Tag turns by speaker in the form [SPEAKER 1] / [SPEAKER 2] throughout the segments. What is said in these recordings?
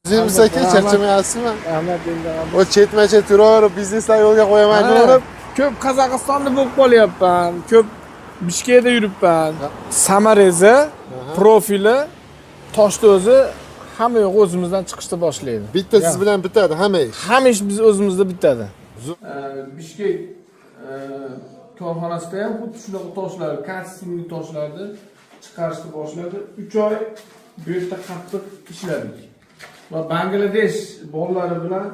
[SPEAKER 1] Bizim aka charchamayapsizmi?
[SPEAKER 2] Rahmat endi.
[SPEAKER 1] O chetma-chet yuraverib, bizneslar yo'lga qo'yaman deb.
[SPEAKER 2] Ko'p Qozog'istonda bo'lib qolyapman. Ko'p Bishkekda yuribman. Samarezi, profili, toshni o'zi hamma yo'q o'zimizdan chiqishni boshlaydi.
[SPEAKER 1] Bitta siz bilan bitadi hamma ish.
[SPEAKER 2] Hamma ish biz o'zimizda bitadi. Bishkek korxonasida ham xuddi shunaqa toshlar, kastingli toshlarni chiqarishni boshladi. 3 oy bu yerda qattiq ishladik. Va Bangladesh bolalari bilan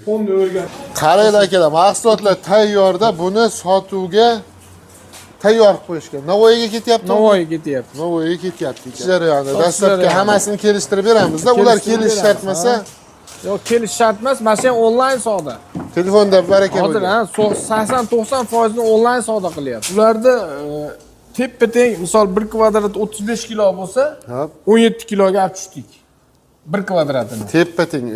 [SPEAKER 2] fonni o'rgan.
[SPEAKER 1] Qaranglar akalar, mahsulotlar tayyorda, buni sotuvga tayyor qilib qo'yishgan. Navoiyga ketyapti.
[SPEAKER 2] Navoiyga ketyapti.
[SPEAKER 1] Navoiyga ketyapti. Ish jarayoni. Dastlabki hammasini kelishtirib beramiz-da. Ular kelish shart emas-a?
[SPEAKER 2] Yo'q, kelish shart emas. Mana shu onlayn savdo.
[SPEAKER 1] Telefonda baraka
[SPEAKER 2] Hozir 80-90% ni onlayn savdo qilyapti. Ularda teppa-teng, misol 1 kvadrat 35 kilo bo'lsa, 17 kiloga olib tushdik. 1 kvadratini.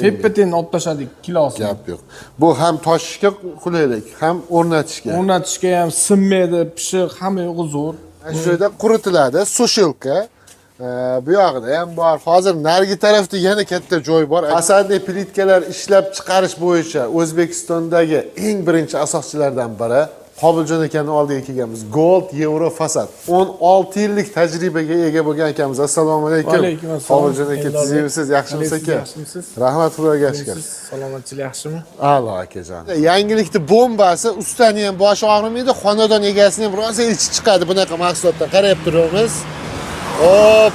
[SPEAKER 2] Teppa-teng olib tashladik kilosini.
[SPEAKER 1] Gap yo'q. Bu ham toshishga qulaylik, ham o'rnatishga.
[SPEAKER 2] O'rnatishga ham sinmaydi, pishiq, hamma yo'g'i zo'r.
[SPEAKER 1] Shu yerda quritiladi, sushilka. Bu yoqda ham bor. Hozir narigi tarafda yana katta joy bor. Fasadli plitkalar ishlab chiqarish bo'yicha O'zbekistondagi eng birinchi asoschilardan biri Qobiljon akaning oldiga kelganmiz. Gold Euro Fasad. 16 yillik tajribaga ega bo'lgan akamiz. Assalomu alaykum.
[SPEAKER 2] Va alaykum assalom.
[SPEAKER 1] Qobiljon aka, tizimsiz, yaxshimisiz aka?
[SPEAKER 2] Yaxshimisiz?
[SPEAKER 1] Rahmat, Xudoga shukr.
[SPEAKER 2] Salomatchilik yaxshimi?
[SPEAKER 1] A'lo akajon. Yangilikning bombasi, ustani ham boshi og'rimaydi, xonadon egasini ham rosa ichi chiqadi bunaqa mahsulotdan. Qarab turamiz. Hop.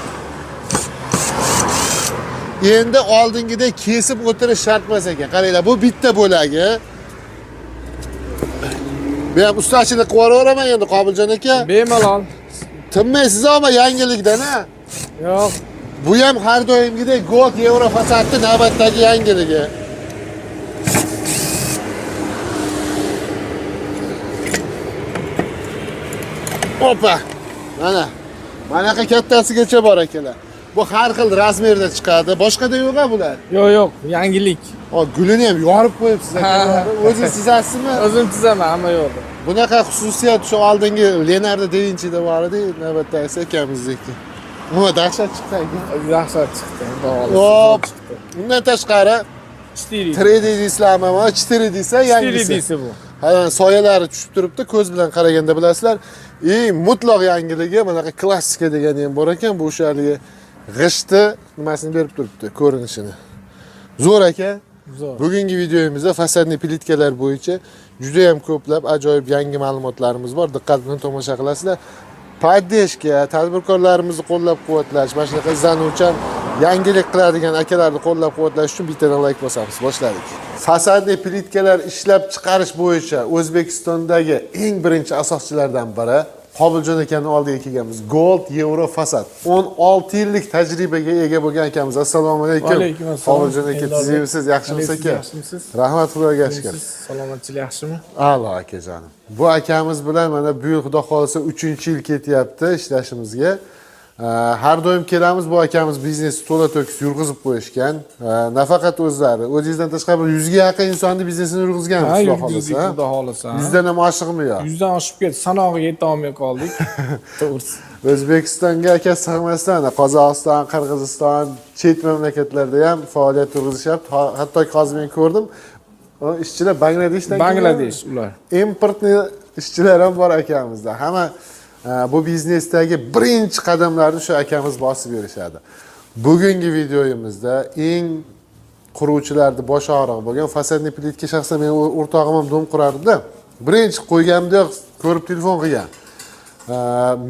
[SPEAKER 1] Endi oldingidek kesib o'tirish shart emas ekan. Qaranglar, bu bitta bo'lagi. Bu ham ustachilik qilib yuraveraman endi Qobiljon aka.
[SPEAKER 2] Bemalol.
[SPEAKER 1] Tinmaysiz ama yangilikdan-a?
[SPEAKER 2] Yo'q.
[SPEAKER 1] Bu ham har doimgidek Gold Euro Fasadning navbatdagi yangiligi. Opa. Mana kattasigacha bor akalar. Bu har xil razmerda chiqadi. Boshqada yo'q-a bular?
[SPEAKER 2] Yo'q, yangilik.
[SPEAKER 1] Gulini ham yorib qo'yibsiz akalar. O'zingiz chizasizmi?
[SPEAKER 2] O'zim chizaman, hamma yo'q.
[SPEAKER 1] Bunaqa xususiyat shu oldingi Leonardo da Vinci'da bor edi, navbatdagi akamizniki. Nima dahshat chiqdi ekan?
[SPEAKER 2] Dahshat chiqdi.
[SPEAKER 1] Hop. Undan tashqari 3D deysizlarmi, 4D desa yangisi.
[SPEAKER 2] 4D desa bu.
[SPEAKER 1] Ha, soyalari tushib turibdi, ko'z bilan qaraganda bilasizlar. Mutlaq yangiligi, bunaqa klassika degani ham bor ekan, bu o'shaligi g'ishti nimasini berib turibdi, ko'rinishini. Zo'r aka.
[SPEAKER 2] Zo'r.
[SPEAKER 1] Bugungi videomizda fasadli plitkalar bo'yicha juda ham ko'plab ajoyib yangi ma'lumotlarimiz bor. Diqqat bilan tomosha qilasizlar. Poddeshka, tadbirkorlarimizni qo'llab-quvvatlash, mana shunaqa izlanuvchan yangilik qiladigan akalarni qo'llab-quvvatlash uchun bittadan like bosamiz. Boshladik. Fasadli plitkalar ishlab chiqarish bo'yicha O'zbekistondagi eng birinchi asoschilardan biri Qobiljon akaning oldiga kelganmiz. Gold Euro Fasad. 16 yillik tajribaga ega bo'lgan akamiz. Assalomu alaykum.
[SPEAKER 2] Va alaykum assalom.
[SPEAKER 1] Qobiljon aka, tizimsiz, yaxshimisiz aka?
[SPEAKER 2] Yaxshimisiz?
[SPEAKER 1] Rahmat, Xudoga shukr.
[SPEAKER 2] Salomatchilik yaxshimi?
[SPEAKER 1] A'lo akajonim. Bu akamiz bilan mana bu yil xudo xolisa 3-yil ketyapti ishlashimizga. Har doim kelamiz, bu akamiz biznesni to'la-to'kis yurg'izib qo'yishgan. Nafaqat o'zlari, o'zingizdan tashqari 100 ga yaqin insonni biznesini yurg'izgan xudo xolisa.
[SPEAKER 2] Xudo xolisa.
[SPEAKER 1] 100 dan ham oshiqmi yo?
[SPEAKER 2] 100 dan oshib ketdi, sanog'iga yeta olmay qoldik. To'g'risi.
[SPEAKER 1] O'zbekistonga aka sig'masdan, Qozog'iston, Qirg'iziston, chet mamlakatlarda ham faoliyat yurg'izishyapti. Hatto hozir men ko'rdim, ishchilar Bangladeshdan kelgan.
[SPEAKER 2] Bangladesh ular.
[SPEAKER 1] Importni ishchilar ham bor akamizda. Hamma bu biznesdagi birinchi qadamlarni shu akamiz bosib berishadi. Bugungi videomizda eng quruvchilarning bosh og'rig'i bo'lgan fasadli plitka shaxsan men o'rtog'im ham dom qurardi-da. Birinchi qo'yganimda ko'rib telefon qilgan.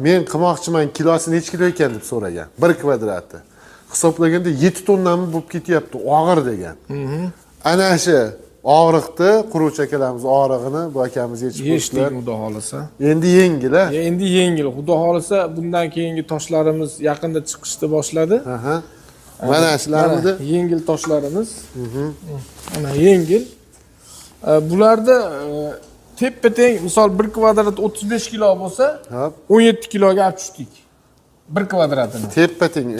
[SPEAKER 1] Men qilmoqchiman, kilosi necha kilo ekan deb so'ragan. 1 kvadrati. Hisoblaganda 7 tonnami bo'lib ketyapti, og'ir degan. Ana shu og'riqni, quruvchi akalarimiz og'rig'ini bu akamiz yechib qo'ydilar.
[SPEAKER 2] Xudo xolisa.
[SPEAKER 1] Endi yengil, a?
[SPEAKER 2] Endi yengil. Xudo xolisa bundan keyingi toshlarimiz yaqinda chiqishni boshladi.
[SPEAKER 1] Mana shularmidi?
[SPEAKER 2] Yengil toshlarimiz. Mana yengil. Bularda teppa-teng, misol 1 kvadrat 35 kilo bo'lsa, 17 kiloga olib tushdik. 1 kvadratini.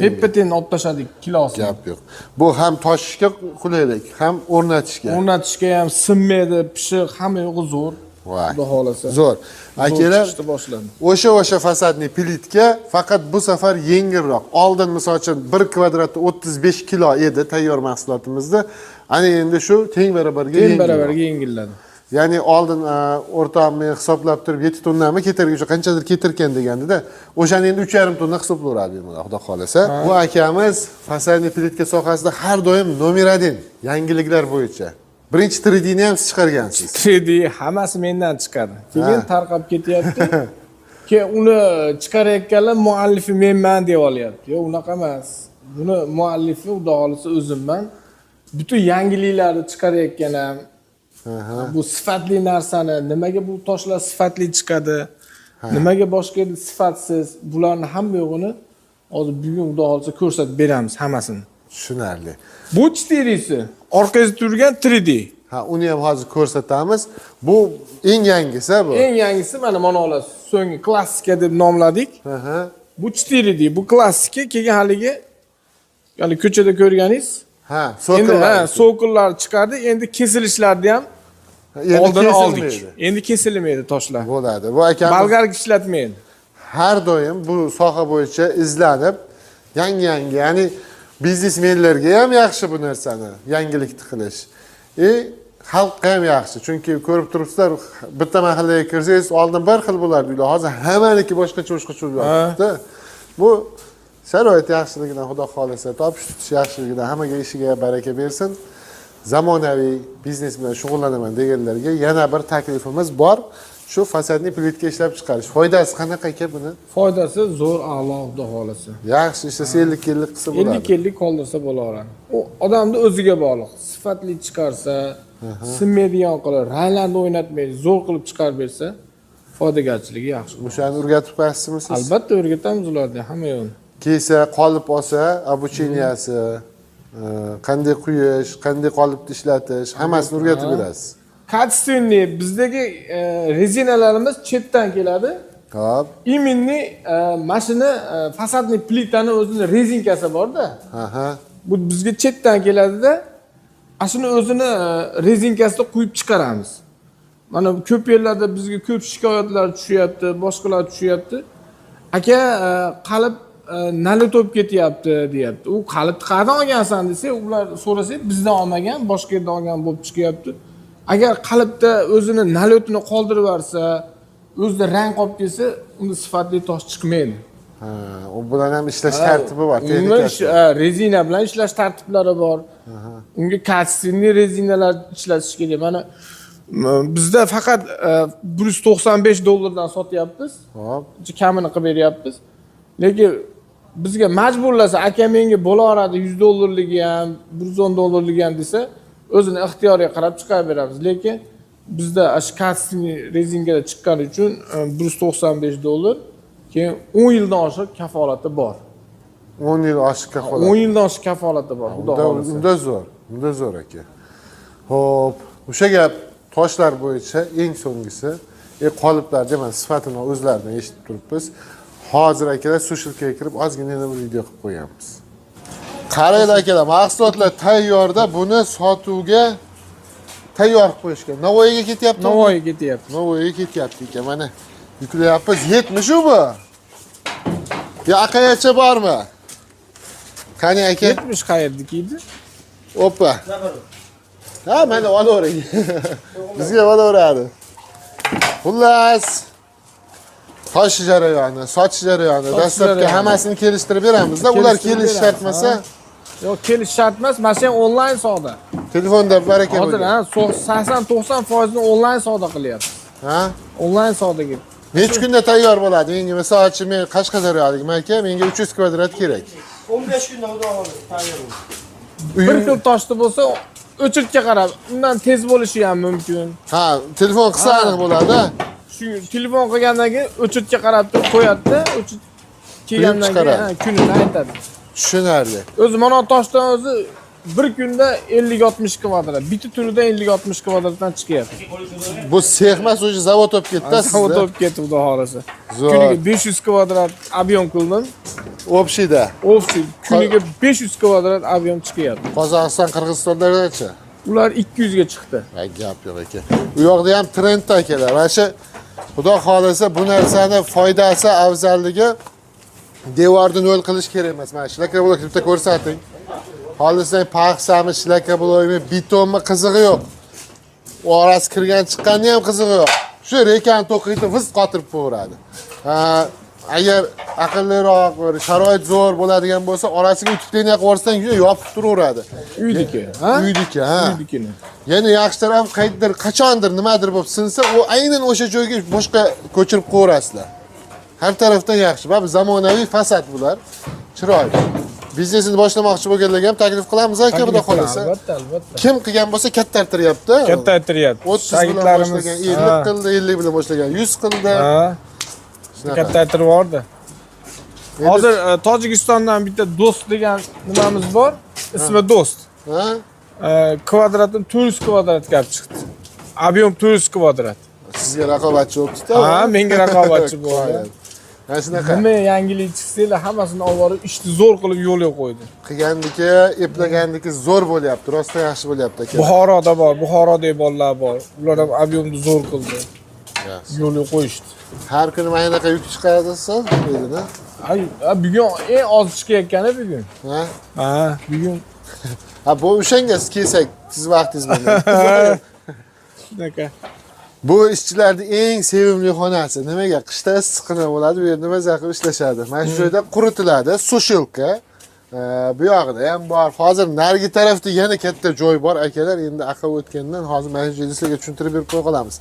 [SPEAKER 2] Teppa-teng olib tashladik kilosini.
[SPEAKER 1] Gap yo'q. Bu ham toshishga qulaylik, ham o'rnatishga.
[SPEAKER 2] O'rnatishga ham sinmaydi, pishiq, hamma yo'g'i zo'r.
[SPEAKER 1] Voy.
[SPEAKER 2] Xudo xolasa.
[SPEAKER 1] Zo'r. Akalar,
[SPEAKER 2] chiqishni boshladi.
[SPEAKER 1] o'sha fasadniy plitka faqat bu safar yengilroq. Oldin misol uchun 1 kvadratda 35 kilo edi tayyor mahsulotimizda. Ana endi shu teng barobarga
[SPEAKER 2] Teng barobarga yengilladi.
[SPEAKER 1] Ya'ni oldin o'rtamni hisoblab turib 7 tonnami ketarga o'sha qanchadir ketirgan degandida, o'shani endi 3,5 tonna hisoblaveradi bemalol, xudo xolasa. Bu akamiz fasadniy plitka sohasida har doim nomer 1 yangiliklar bo'yicha. Birinchi 3D ni ham siz chiqargansiz.
[SPEAKER 2] 3D hammasi mendan chiqadi. Keyin tarqab ketyapti. Keyin uni chiqarayotganlar muallifi menman deb olyapti. Yo'q, unaqa emas. Buni muallifi xudo xolasa o'zimman. Butun yangiliklarni chiqarayotgan ham. Bu sifatli narsani, nimaga bu toshlar sifatli chiqadi? Nimaga boshqa sifatsiz? Bularni hamma yo'g'ini hozir bugun xudo xolasa ko'rsatib beramiz hammasini.
[SPEAKER 1] Tushunarli.
[SPEAKER 2] Bu 4'si, orqasida turgan 3D.
[SPEAKER 1] Ha, uni ham hozir ko'rsatamiz. Bu eng yangisi bu.
[SPEAKER 2] Eng yangisi mana olasiz. So'nggi klassika deb nomladik. Bu 4D, bu klassika, keyin haligi ya'ni ko'chada ko'rganingiz.
[SPEAKER 1] Ha,
[SPEAKER 2] Endi so'qillar chiqadi. Endi kesilishlarni ham oldini oldik. Endi kesilmaydi toshlar.
[SPEAKER 1] Bo'ladi. Bu akamiz
[SPEAKER 2] Bolgarga ishlatmaydi.
[SPEAKER 1] har doim bu soha bo'yicha izlanib, yangi, ya'ni biznesmenlarga ham yaxshi bu narsani yangilikni qilish. Xalqqa ham yaxshi. Chunki ko'rib turibsizlar, bitta mahallaga kirsangiz, oldin bir xil bo'lardi uylar. Hozir hammaniki boshqacha bo'lyapti. Bu sharoit yaxshiligidan, xudo xolasa, topish tutish yaxshiligidan hammaga ishiga baraka bersin. Zamonaviy biznes bilan shug'ullanaman deganlarga yana bir taklifimiz bor. Shu fasadniy plitka ishlab chiqarish. Foydasi qanaqa ekan buni?
[SPEAKER 2] Foydasi zo'r, a'lo, xudo xolasa.
[SPEAKER 1] Yaxshi ishlasa 50 yillik qilsa bo'ladi.
[SPEAKER 2] 50 yillik qoldirsa bo'laveradi. U odamni o'ziga bog'liq. Sifatli chiqarsa, sinmaydigan qilib, ranglarni o'ynatmaydi, zo'r qilib chiqarib bersa, foydagarchiligi yaxshi.
[SPEAKER 1] O'shani o'rgatib qo'yasizmi siz?
[SPEAKER 2] Albatta o'rgatamiz ularga hamma yo'lni.
[SPEAKER 1] Kelsa, qolip olsa, obученияsi, qanday quyish, qanday qolipni ishlatish, hammasini o'rgatib berasiz. Kачественный
[SPEAKER 2] bizdagi rezinalarimiz chetdan keladi.
[SPEAKER 1] Xo'p.
[SPEAKER 2] Iminni mashina fasadniy plitani o'zini rezinkasi bor-da. Bu bizga chetdan keladida, ashuni o'zini rezinkasida quyib chiqaramiz. Mana ko'p yerlarda bizga ko'p shikoyatlar tushyapti, boshqalar tushyapti. Aka, qalb nalit o'p ketyapti, deyapti. U qalbni qayerdan olgansan desa, ular so'rasa, bizdan olmagan, boshqa yerdan olgan bo'lib chiqyapti. Agar qalbda o'zini nalotini qoldirib yuborsa, o'zida rang qolib kelsa, unda sifatli tosh chiqmaydi.
[SPEAKER 1] U bilan ham ishlash tartibi bor,
[SPEAKER 2] texnikasi. Rezina bilan ishlash tartiblari bor. Unga kачественный rezinalar ishlatish kerak. Mana bizda faqat $195 sotyapmiz. Hop. Kamini qilib beryapmiz. Lekin bizga majburlasa, aka menga bo'laveradi $100 ham, $110 ham desa, o'zini ixtiyoriga qarab chiqarib beramiz. Lekin bizda kачественный rezingada chiqqani uchun $195, keyin 10 yildan oshiq kafolati bor.
[SPEAKER 1] 10 yil oshiq kafolati.
[SPEAKER 2] 10 yildan oshiq kafolati bor, xudo xolasa.
[SPEAKER 1] Unda zo'r aka. Xo'p, o'sha gap toshlar bo'yicha eng so'nggisi, qoliplar deman sifatini o'zlaridan eshitib turibmiz. Hozir akalar socialga kirib ozgina bir video qilib qo'yamiz. Qaranglar akalar, mahsulotlar tayyorda, buni sotuvga tayyor qilib qo'yishgan. Navoiyga ketyapti.
[SPEAKER 2] Navoiyga ketyapti.
[SPEAKER 1] Navoiyga ketyapti ekan, mana yuklayapmiz. 70 u bu. Yaqayacha bormi? Qani aka?
[SPEAKER 2] 70 qayerdiki edi?
[SPEAKER 1] Oppa. Ha, mana olavering. Bizga olaveradi. Xullas, tosh jarayoni, sochish jarayoni, dastlabki hammasini kelishtirib beramiz-da. Ular kelish shart emas.
[SPEAKER 2] Yo'q, kelish shart emas, mana shu onlayn savdo.
[SPEAKER 1] Telefonda baraka
[SPEAKER 2] bo'ladi. Hozir 80-90% onlayn savdo qilyapmiz.
[SPEAKER 1] Ha?
[SPEAKER 2] Onlayn savdoga.
[SPEAKER 1] Necha kunda tayyor bo'ladi? Menga misol uchun men Qashqadaryolikman aka, menga 300 kvadrat kerak.
[SPEAKER 3] 15 kunda xudo xolasa tayyor bo'ladi.
[SPEAKER 2] Bir xil toshda bo'lsa, o'chirtga qarab, undan tez bo'lishi ham mumkin.
[SPEAKER 1] Ha, telefon qilsa aniq bo'ladi.
[SPEAKER 2] Shu telefon qilgandan keyin o'chirtga qarab turib qo'yadi-da, o'chit kelgandan keyin kunini aytadi.
[SPEAKER 1] Tushunarli.
[SPEAKER 2] O'zi mana toshdan o'zi bir kunda 50-60 kvadrat, bitta turida 50-60 kvadratdan chiqyapti.
[SPEAKER 1] Bu sex emas, o'sha zavod olib ketdi sizda.
[SPEAKER 2] Zavod olib ketdi, xudo xolasa. Kuniga 500 kvadrat ob'yom qildim.
[SPEAKER 1] Общийda.
[SPEAKER 2] Общий kuniga 500 kvadrat ob'yom chiqyapti.
[SPEAKER 1] Qozog'iston, Qirg'izistondacha.
[SPEAKER 2] Ular 200 ga chiqdi.
[SPEAKER 1] Ha, gap yo'q aka. Bu yoqda ham trendda akalar. Mana shu Xudo xolasa bu narsani foydasi, afzalligi devorni nol qilish kerak emas. Mana shlaka blok bitta ko'rsating. Xolisang paxsami, shlaka blokmi, betonmi qizig'i yo'q. Orasi kirgan chiqqanni ham qizig'i yo'q. Shu rekani to'qiydi, viz qotirib qo'yadi. Agar aqlliroq, sharoit zo'r bo'ladigan bo'lsa, orasiga utikdan yoqib yuborsang, yopib turaveradi.
[SPEAKER 2] Uydiki, ha?
[SPEAKER 1] Uydiki, ha.
[SPEAKER 2] Uydikini.
[SPEAKER 1] Yana yaxshi taraf qayerdir, qachondir nimadir bo'lib sinsa, u aynan o'sha joyga boshqa ko'chirib qo'yasizlar. Har tarafdan yaxshi. Bu zamonaviy fasad bular. Chiroyli. Biznesini boshlamoqchi bo'lganlarga ham taklif qilamiz aka, xudo xolasa.
[SPEAKER 2] Albatta, albatta.
[SPEAKER 1] Kim qilgan bo'lsa katta artiryapti.
[SPEAKER 2] Katta aytiryapti.
[SPEAKER 1] 30 bilan boshlagan, 50 qildi, 50 bilan boshlagan, 100 qildi.
[SPEAKER 2] Ha. Katta aytirib yubordi. Hozir Tojikistondan bitta do'st degan nimamiz bor. Ismi do'st.
[SPEAKER 1] Ha?
[SPEAKER 2] Kvadratdan 400 kvadrat kelib chiqdi. Объем 400 kvadrat.
[SPEAKER 1] Sizga raqobatchi bo'libdi-da.
[SPEAKER 2] Ha, menga raqobatchi bo'ldi.
[SPEAKER 1] Mana shunaqa.
[SPEAKER 2] Nima yangilik chiqsa, hammasini olib borib, ishni zo'r qilib yo'lga qo'ydi.
[SPEAKER 1] Qilgandiki, eplagandiki zo'r bo'lyapti, rostdan yaxshi bo'lyapti aka.
[SPEAKER 2] Buxoroda bor, Buxorodagi bolalar bor. Ular ham объемni zo'r qildi. Yo'lga qo'yishdi.
[SPEAKER 1] Har kuni mana bunaqa yuk chiqaradisiz, dedini.
[SPEAKER 2] Bugun eng oz chiqayotgani bugun.
[SPEAKER 1] Ha?
[SPEAKER 2] Ha, bugun
[SPEAKER 1] Ha, bu o'shanga kelsak, siz vaqtingiz bilan.
[SPEAKER 2] shunaqa.
[SPEAKER 1] Bu ishchilarning eng sevimli xonasi. Nimaga? Qishda issiqqina bo'ladi, bu yerda maza qilib ishlashadi. Mana shu joyda quritiladi, sushilka. Bu yoqda ham bor. Hozir narigi tarafda yana katta joy bor akalar. Endi aql o'tgandan hozir mana shu joyda sizlarga tushuntirib berib qo'ya qolamiz.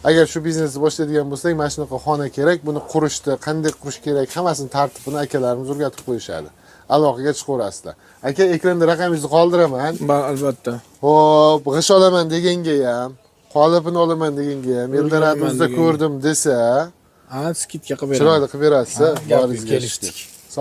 [SPEAKER 1] Agar shu biznesni boshlaydigan bo'lsak, mana shunaqa xona kerak, buni qurishni, qanday qurish kerak, hammasini tartibini akalarimiz o'rgatib qo'yishadi. Aloqaga chiqaverasizlar. Aka, ekranda raqamingizni qoldiraman.
[SPEAKER 2] Albatta.
[SPEAKER 1] Xo'p, g'ish olaman deganga ham, qolipini olaman deganga ham, Eldoradimizda ko'rdim desa,
[SPEAKER 2] Ha, skidga qilib beraman.
[SPEAKER 1] chiroyli qilib berasiz.
[SPEAKER 2] Gapga kelishdik.